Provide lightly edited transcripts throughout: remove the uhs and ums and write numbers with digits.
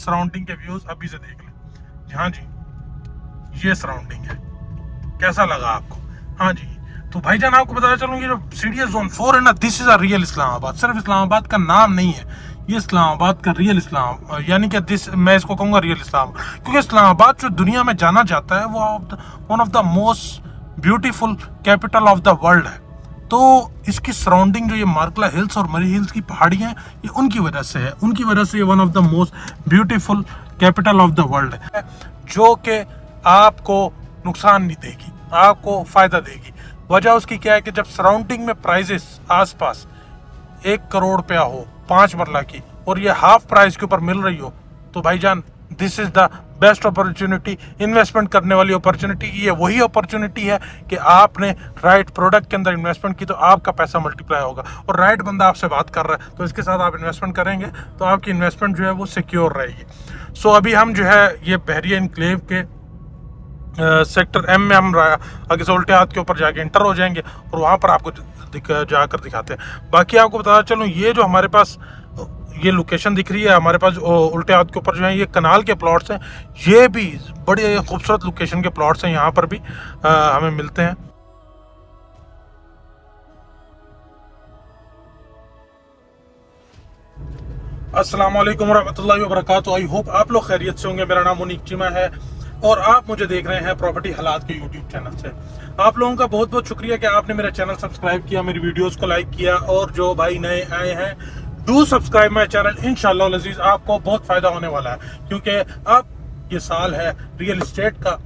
Surrounding के views अभी से देख लें। हाँ जी, ये सराउंडिंग है, कैसा लगा आपको? हाँ जी, तो भाईजान आपको बताना चलूँ, ये जो सीडीएस जोन 4 है ना, this is a real Islamabad. सिर्फ इस्लामाबाद का नाम नहीं है, ये इस्लामाबाद का रियल इस्लाम, यानी कि दिस, मैं इसको कहूँगा रियल इस्लाम, क्योंकि इस्लामाबाद जो दुनिया में जाना जाता है वो one of the most beautiful capital of the world है। तो इसकी सराउंडिंग जो ये मार्कला हिल्स और मरी हिल्स की पहाड़ियाँ हैं, ये उनकी वजह से है, उनकी वजह से ये one of the most beautiful capital of the world है, जो कि आपको नुकसान नहीं देगी, आपको फ़ायदा देगी। वजह उसकी क्या है कि जब सराउंडिंग में प्राइजेस आसपास 1 करोड़ रुपया हो 5 मरला की और ये हाफ प्राइस के ऊपर मिल रही हो, तो भाईजान this is the best opportunity, investment करने वाली अपॉर्चुनिटी। ये वही अपॉर्चुनिटी है कि आपने राइट प्रोडक्ट के अंदर इन्वेस्टमेंट की तो आपका पैसा मल्टीप्लाई होगा, और राइट बंदा आपसे बात कर रहा है तो इसके साथ आप इन्वेस्टमेंट करेंगे तो आपकी इन्वेस्टमेंट जो है वो सिक्योर रहेगी। सो अभी हम जो है ये बहरिया इनक्लेव के सेक्टर एम में हम आगे से उल्टे हाथ के ऊपर जाके इंटर हो जाएंगे और वहाँ पर आपको जाकर दिखाते हैं। बाकी आपको बताना चलूँ, ये जो हमारे पास ये लोकेशन दिख रही है, हमारे पास उल्टे हाथ के ऊपर जो है ये कनाल के प्लॉट्स हैं, ये भी बड़े खूबसूरत लोकेशन के प्लॉट्स हैं, यहाँ पर भी हमें मिलते हैं। अस्सलाम वालेकुम रहमतुल्लाहि व बरकातुहू। आई होप आप लोग खैरियत से होंगे। मेरा नाम मुनीक चीमा है और आप मुझे देख रहे हैं प्रॉपर्टी हालात के यूट्यूब चैनल से। आप लोगों का बहुत बहुत शुक्रिया कि आपने मेरा चैनल सब्सक्राइब किया, मेरी वीडियोस को लाइक किया, और जो भाई नए आए हैं डू सब्सक्राइब माय चैनल। इंशाल्लाह अज़ीज़ आपको बहुत फायदा होने वाला है, क्योंकि अब ये साल है रियल एस्टेट का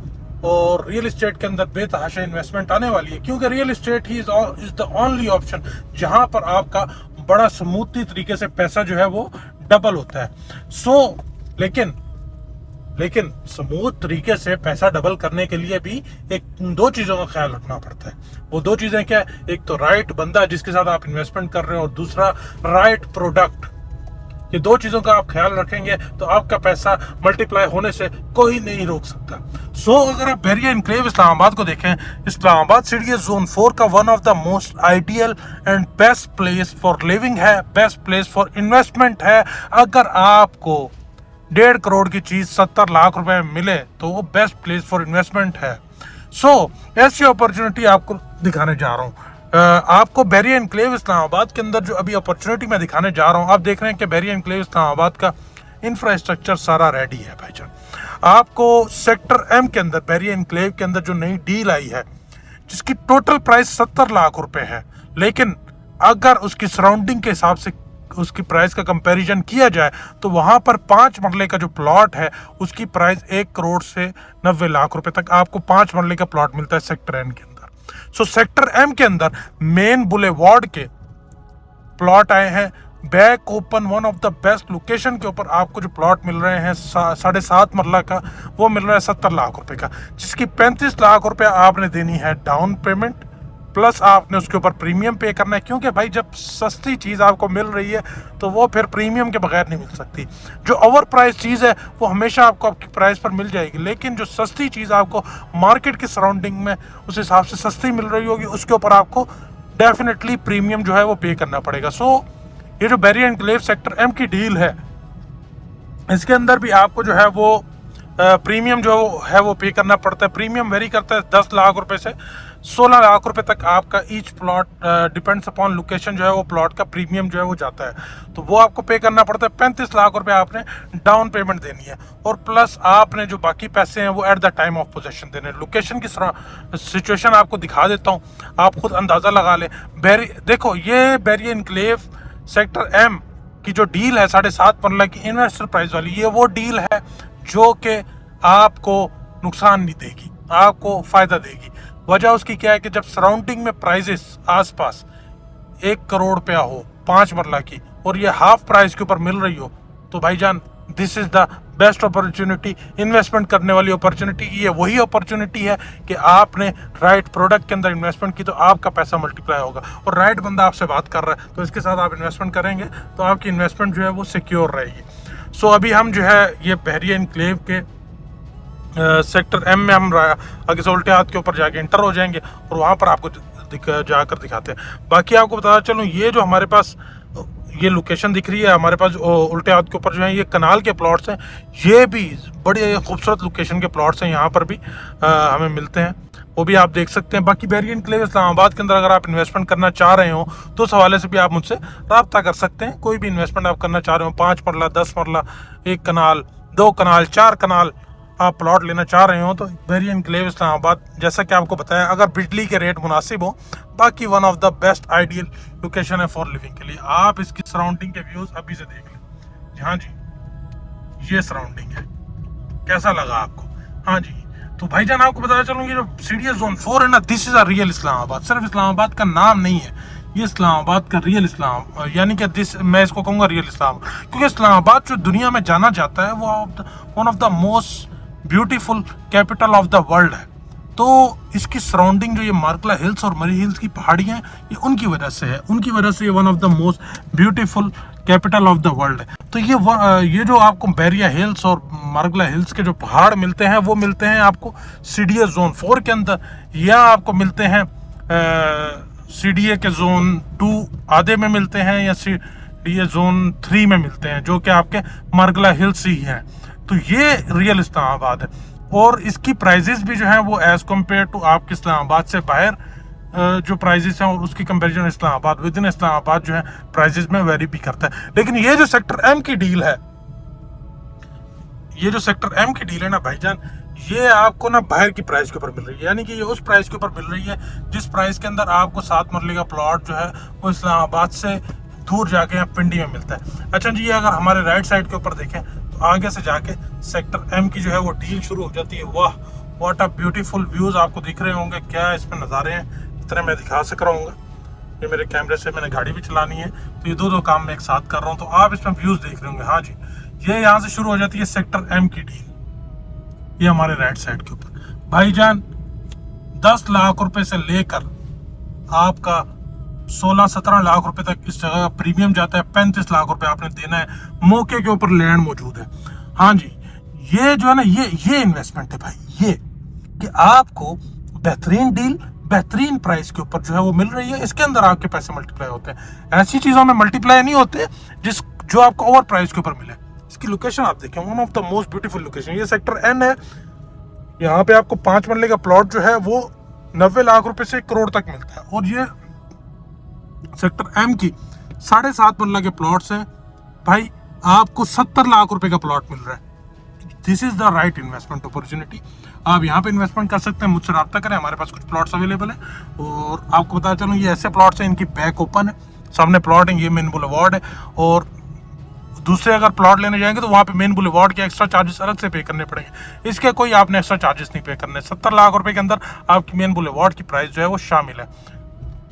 और रियल एस्टेट के अंदर बेतहाशा इन्वेस्टमेंट आने वाली है, क्योंकि real estate he is the only option जहां पर आपका बड़ा स्मूथली तरीके से पैसा जो है वो डबल होता है। लेकिन स्मूथ तरीके से पैसा डबल करने के लिए भी दो चीजों का ख्याल रखना पड़ता है। वो दो चीजें क्या है? एक तो राइट बंदा जिसके साथ आप इन्वेस्टमेंट कर रहे हो, और दूसरा राइट प्रोडक्ट। ये दो चीजों का आप ख्याल रखेंगे तो आपका पैसा मल्टीप्लाई होने से कोई नहीं रोक सकता। अगर आप बहरिया इनक्लेव इस्लामाबाद को देखें, इस्लामाबाद सीडीएस जोन 4 का one of the most ideal and best place for living है, बेस्ट प्लेस फॉर इन्वेस्टमेंट है। अगर आपको 1.5 करोड़ की चीज 70 लाख रुपए में मिले तो वो बेस्ट प्लेस फॉर इन्वेस्टमेंट है। ऐसी अपॉर्चुनिटी आपको दिखाने जा रहा हूँ। आपको बहरिया इनक्लेव इस्लामाबाद के अंदर जो अभी अपॉर्चुनिटी मैं दिखाने जा रहा हूँ, आप देख रहे हैं कि बहरिया इनक्लेव इस्लामाबाद का इंफ्रास्ट्रक्चर सारा रेडी है भाईजान। आपको सेक्टर एम के अंदर बहरिया इनक्लेव के अंदर जो नई डील आई है, जिसकी टोटल प्राइस 70 लाख रुपए है, लेकिन अगर उसकी सराउंडिंग के हिसाब से उसकी प्राइस का कंपैरिजन किया जाए तो वहां पर 5 मरले का जो प्लॉट है उसकी प्राइस 1 करोड़ से 90 लाख रुपए तक आपको 5 मरले का प्लॉट मिलता है सेक्टर एम के अंदर। सेक्टर एम के अंदर मेन बुलेवार्ड के प्लॉट आए हैं, back open, one of the best location के ऊपर आपको जो प्लॉट मिल रहे हैं 7.5 मरला का, वो मिल रहा है 70 लाख रुपए का, जिसकी 35 लाख रुपए आपने देनी है डाउन पेमेंट, प्लस आपने उसके ऊपर प्रीमियम पे करना है, क्योंकि भाई जब सस्ती चीज़ आपको मिल रही है तो वो फिर प्रीमियम के बगैर नहीं मिल सकती। जो ओवर प्राइस चीज़ है वो हमेशा आपको आपकी प्राइस पर मिल जाएगी, लेकिन जो सस्ती चीज़ आपको मार्केट की सराउंडिंग में उस हिसाब से सस्ती मिल रही होगी, उसके ऊपर आपको डेफिनेटली प्रीमियम जो है वो पे करना पड़ेगा। ये जो बहरिया इनक्लेव सेक्टर एम की डील है, इसके अंदर भी आपको जो है वो प्रीमियम जो है वो पे करना पड़ता है। प्रीमियम वेरी करता है 10 लाख रुपए से 16 लाख रुपए तक आपका each plot, depends upon location जो है वो प्लॉट का प्रीमियम जो है वो जाता है, तो वो आपको पे करना पड़ता है। 35 लाख रुपए आपने डाउन पेमेंट देनी है, और प्लस आपने जो बाकी पैसे हैं वो at the time of possession देने। लोकेशन की सिचुएशन आपको दिखा देता हूँ, आप खुद अंदाज़ा लगा लें। देखो, ये बहरिया इनक्लेव सेक्टर एम की जो डील है 7.5 मरला की इन्वेस्टर प्राइस वाली, ये वो डील है जो कि आपको नुकसान नहीं देगी, आपको फायदा देगी। वजह उसकी क्या है कि जब सराउंडिंग में प्राइजेस आसपास 1 करोड़ रुपया हो 5 मरला की और ये हाफ प्राइस के ऊपर मिल रही हो, तो भाईजान this is the best opportunity, investment करने वाली अपॉर्चुनिटी। ये वही अपॉर्चुनिटी है कि आपने राइट प्रोडक्ट के अंदर इन्वेस्टमेंट की तो आपका पैसा मल्टीप्लाई होगा, और राइट बंदा आपसे बात कर रहा है तो इसके साथ आप इन्वेस्टमेंट करेंगे तो आपकी इन्वेस्टमेंट जो है वो सिक्योर रहेगी। अभी हम जो है ये बहरिया इनक्लेव के सेक्टर एम में हम आगे से उल्टे हाथ के ऊपर जाके इंटर हो जाएंगे और वहाँ पर आपको जाकर दिखाते हैं। बाकी आपको बताना चलूँ, ये जो हमारे पास ये लोकेशन दिख रही है हमारे पास उल्टे हाथ के ऊपर जो है ये कनाल के प्लॉट्स हैं, ये भी बड़े खूबसूरत लोकेशन के प्लॉट्स हैं, यहाँ पर भी हमें मिलते हैं, वो भी आप देख सकते हैं। बाकी बेरियन एनक्लेव इस्लामाबाद के अंदर अगर आप इन्वेस्टमेंट करना चाह रहे हो तो उस हवाले से भी आप मुझसे रब्ता कर सकते हैं। कोई भी इन्वेस्टमेंट आप करना चाह रहे हो, 5 मरला, 10 मरला, 1 कनाल, 2 कनाल, 4 कनाल आप प्लॉट लेना चाह रहे हो तो बेरियन एनक्लेव इस्लामाबाद, जैसा कि आपको बताया, अगर बिजली के रेट मुनासिब हो, बाकी one of the best ideal location है फॉर लिविंग के लिए। आप इसकी सराउंडिंग के व्यूज अभी से देख लें। हाँ जी, ये सराउंडिंग है, कैसा लगा आपको? हाँ जी, तो भाईजान आपको बताया चलूँ, ये जो CDS Zone 4 है ना, this is a real Islamabad. सिर्फ इस्लामाबाद का नाम नहीं है, ये इस्लामाबाद का रियल इस्लाम, यानी कि दिस, मैं इसको कहूँगा रियल इस्लाम, क्योंकि इस्लामाबाद जो दुनिया में जाना जाता है वो one of the most beautiful capital of the world है। तो इसकी सराउंडिंग जो ये मार्कला हिल्स और मरी हिल्स की पहाड़ियाँ हैं, ये उनकी वजह से है, उनकी वजह से ये one of the most beautiful capital of the world है। तो ये जो आपको बैरिया हिल्स और मार्गला हिल्स के जो पहाड़ मिलते हैं वो मिलते हैं आपको CDS Zone 4 के अंदर, या आपको मिलते हैं CDA के Zone 2 आधे में मिलते हैं, या CDA Zone 3 में मिलते हैं, जो कि आपके मार्गला हिल्स ही हैं। तो ये रियल इस्लामाबाद है, और इसकी प्राइजेस भी जो है वो एज कम्पेयर टू आपके इस्लामाबाद से बाहर जो प्राइजेस हैं, और उसकी comparison Islamabad with in Islamabad जो है प्राइजेस में वेरी भी करता है। लेकिन ये जो सेक्टर M की डील है, ये जो सेक्टर M की डील है ना भाईजान, ये आपको ना बाहर की प्राइस के ऊपर मिल रही है, यानी कि ये उस प्राइस के ऊपर मिल रही है जिस प्राइस के अंदर आपको 7 मरले का प्लॉट जो है वो इस्लामाबाद से दूर जाके यहाँ पिंडी में मिलता है। अच्छा जी, अगर हमारे राइट साइड के ऊपर देखें तो आगे से जाके सेक्टर M की जो है वो डील शुरू हो जाती है। वाह, व्हाट अ ब्यूटीफुल व्यूज आपको दिख रहे होंगे, क्या इसमें नज़ारे हैं, इस तरह मैं दिखा सक रहा हूँ। ये मेरे कैमरे से, मैंने गाड़ी भी चलानी है, तो ये दो काम मैं एक साथ कर रहा हूँ, तो आप इसमें व्यूज देख रहे होंगे। हाँ जी, ये यहाँ से शुरू हो जाती है सेक्टर M की डील, ये हमारे राइट साइड के ऊपर भाईजान 10 लाख रुपए से लेकर आपका 16-17 लाख रुपए तक इस जगह का प्रीमियम जाता है। 35 लाख रुपए आपने देना है, मौके के ऊपर लैंड मौजूद है। हाँ जी, ये जो है ना, ये इन्वेस्टमेंट है भाई, ये कि आपको बेहतरीन डील बेहतरीन प्राइस के ऊपर जो है वो मिल रही है। इसके अंदर आपके पैसे मल्टीप्लाई होते हैं, ऐसी चीजों में मल्टीप्लाई नहीं होते जो आपको ओवर प्राइस के ऊपर मिले। इसकी लोकेशन आप देखें, one of the most beautiful location. ये सेक्टर N है, यहाँ पे आपको 5 मरले का प्लॉट जो है वो 90 लाख रुपए से 1 करोड़ तक मिलता है, और ये सेक्टर M की 7.5 मरला के प्लॉट्स हैं भाई, आपको 70 लाख रुपए का प्लॉट मिल रहा है। This is the right investment opportunity. आप यहाँ पे इन्वेस्टमेंट कर सकते हैं, मुझसे रब्ता करें, हमारे पास कुछ प्लॉट्स अवेलेबल है। और आपको बता चलूँ, ये ऐसे प्लॉट्स हैं, इनकी बैक ओपन है, सामने प्लॉट है, ये मेन बुलेवार्ड है। और दूसरे अगर प्लॉट लेने जाएंगे तो वहाँ पे मेन बुलेवार्ड के एक्स्ट्रा चार्जेस अलग से पे करने पड़ेंगे, इसके कोई आपने एक्स्ट्रा चार्जेस नहीं पे करने। 70 लाख रुपए के अंदर आपकी मेन बुलेवार्ड की प्राइस जो है वो शामिल है।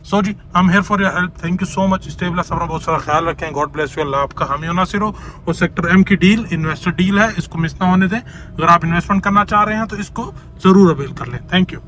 सो जी, I am here for your help, thank you so much. Stay blessed, अपना बहुत सारा ख्याल रखें, गॉड ब्लेस यू, अल्लाह आपका हामी नासिर हो। वो सेक्टर M की डील इन्वेस्टर डील है, इसको मिस ना होने दें। अगर आप इन्वेस्टमेंट करना चाह रहे हैं तो इसको जरूर अवेल कर लें। Thank you.